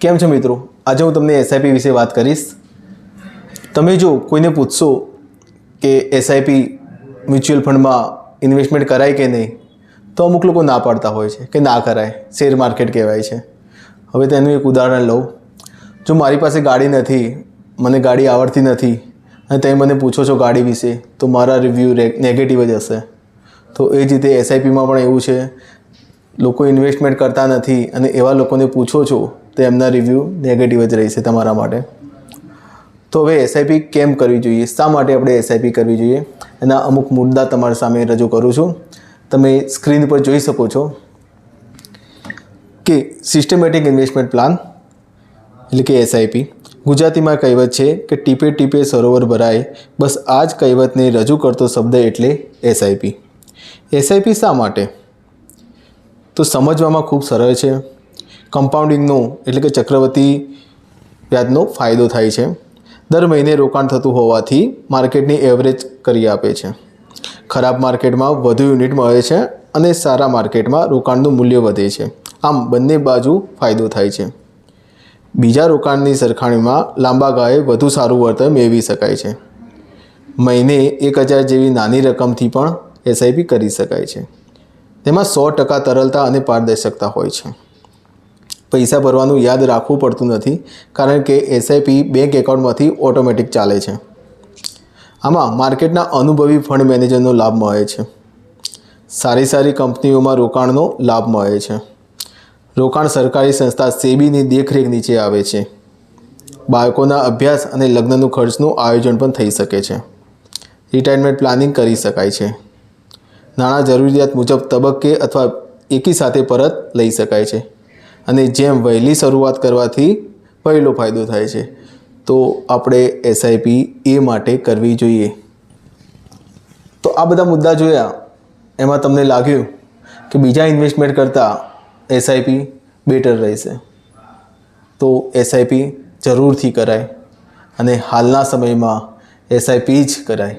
કેમ છો મિત્રો? આજે હું તમને એસઆઈપી વિશે વાત કરીશ। તમે જો કોઈને પૂછશો કે એસઆઈપી મ્યુચ્યુઅલ ફંડમાં ઇન્વેસ્ટમેન્ટ કરાય કે નહીં, તો અમુક લોકો ના પાડતા હોય છે કે ના કરાય, શેર માર્કેટ કહેવાય છે। હવે તેનું એક ઉદાહરણ લઉં। જો મારી પાસે ગાડી નથી, મને ગાડી આવડતી નથી અને તમે મને પૂછો છો ગાડી વિશે, તો મારા રિવ્યૂ નેગેટિવ જ હશે। તો એ જ રીતે એસઆઈપીમાં પણ એવું છે, લોકો ઇન્વેસ્ટમેન્ટ કરતા નથી અને એવા લોકોને પૂછો છો તો એમના રિવ્યૂ નેગેટિવ જ રહેશે તમારા માટે। તો હવે એસઆઈપી કેમ કરવી જોઈએ, શા માટે આપણે એસઆઈપી કરવી જોઈએ, એના અમુક મુદ્દા તમારા સામે રજૂ કરું છું। તમે સ્ક્રીન પર જોઈ શકો છો કે સિસ્ટમેટિક ઇન્વેસ્ટમેન્ટ પ્લાન એટલે કે એસઆઈપી, ગુજરાતીમાં કહેવત છે કે ટીપે ટીપે સરોવર ભરાય, બસ આ જ કહેવતને રજૂ કરતો શબ્દ એટલે એસઆઈપી। એસઆઈપી શા માટે? તો સમજવામાં ખૂબ સરળ છે। કમ્પાઉન્ડિંગનો એટલે કે ચક્રવર્તી વ્યાજનો ફાયદો થાય છે। દર મહિને રોકાણ થતું હોવાથી માર્કેટની એવરેજ કરી આપે છે। ખરાબ માર્કેટમાં વધુ યુનિટ મળે છે અને સારા માર્કેટમાં રોકાણનું મૂલ્ય વધે છે। આમ બંને બાજુ ફાયદો થાય છે। બીજા રોકાણની સરખામણીમાં લાંબા ગાળે વધુ સારું વળતર મેળવી શકાય છે। મહિને 1000 જેવી નાની રકમથી પણ એસઆઈપી કરી શકાય છે। તેમાં 100% તરલતા અને પારદર્શકતા હોય છે। પૈસા ભરવાનું યાદ રાખવું પડતું નથી, કારણ કે એસઆઈપી બેંક એકાઉન્ટમાંથી ઓટોમેટિક ચાલે છે। આમાં માર્કેટના અનુભવી ફંડ મેનેજરનો લાભ મળે છે। સારી કંપનીઓમાં રોકાણનો લાભ મળે છે। રોકાણ સરકારી સંસ્થા સેબીની દેખરેખ નીચે આવે છે। બાળકોના અભ્યાસ અને લગ્નનું ખર્ચનું આયોજન પણ થઈ શકે છે। રિટાયરમેન્ટ પ્લાનિંગ કરી શકાય છે। નાણાં જરૂરિયાત મુજબ તબક્કે અથવા એકી સાથે પરત લઈ શકાય છે અને જેમ વહેલી શરૂઆત કરવાથી પહેલો ફાયદો થાય છે। તો આપણે એસઆઈપી એ માટે કરવી જોઈએ। તો આ બધા મુદ્દા જોયા, એમાં તમને લાગ્યું કે બીજા ઇન્વેસ્ટમેન્ટ કરતાં એસઆઈપી બેટર રહેશે, તો એસઆઈપી જરૂરથી કરાય અને હાલના સમયમાં એસઆઈપી જ કરાય।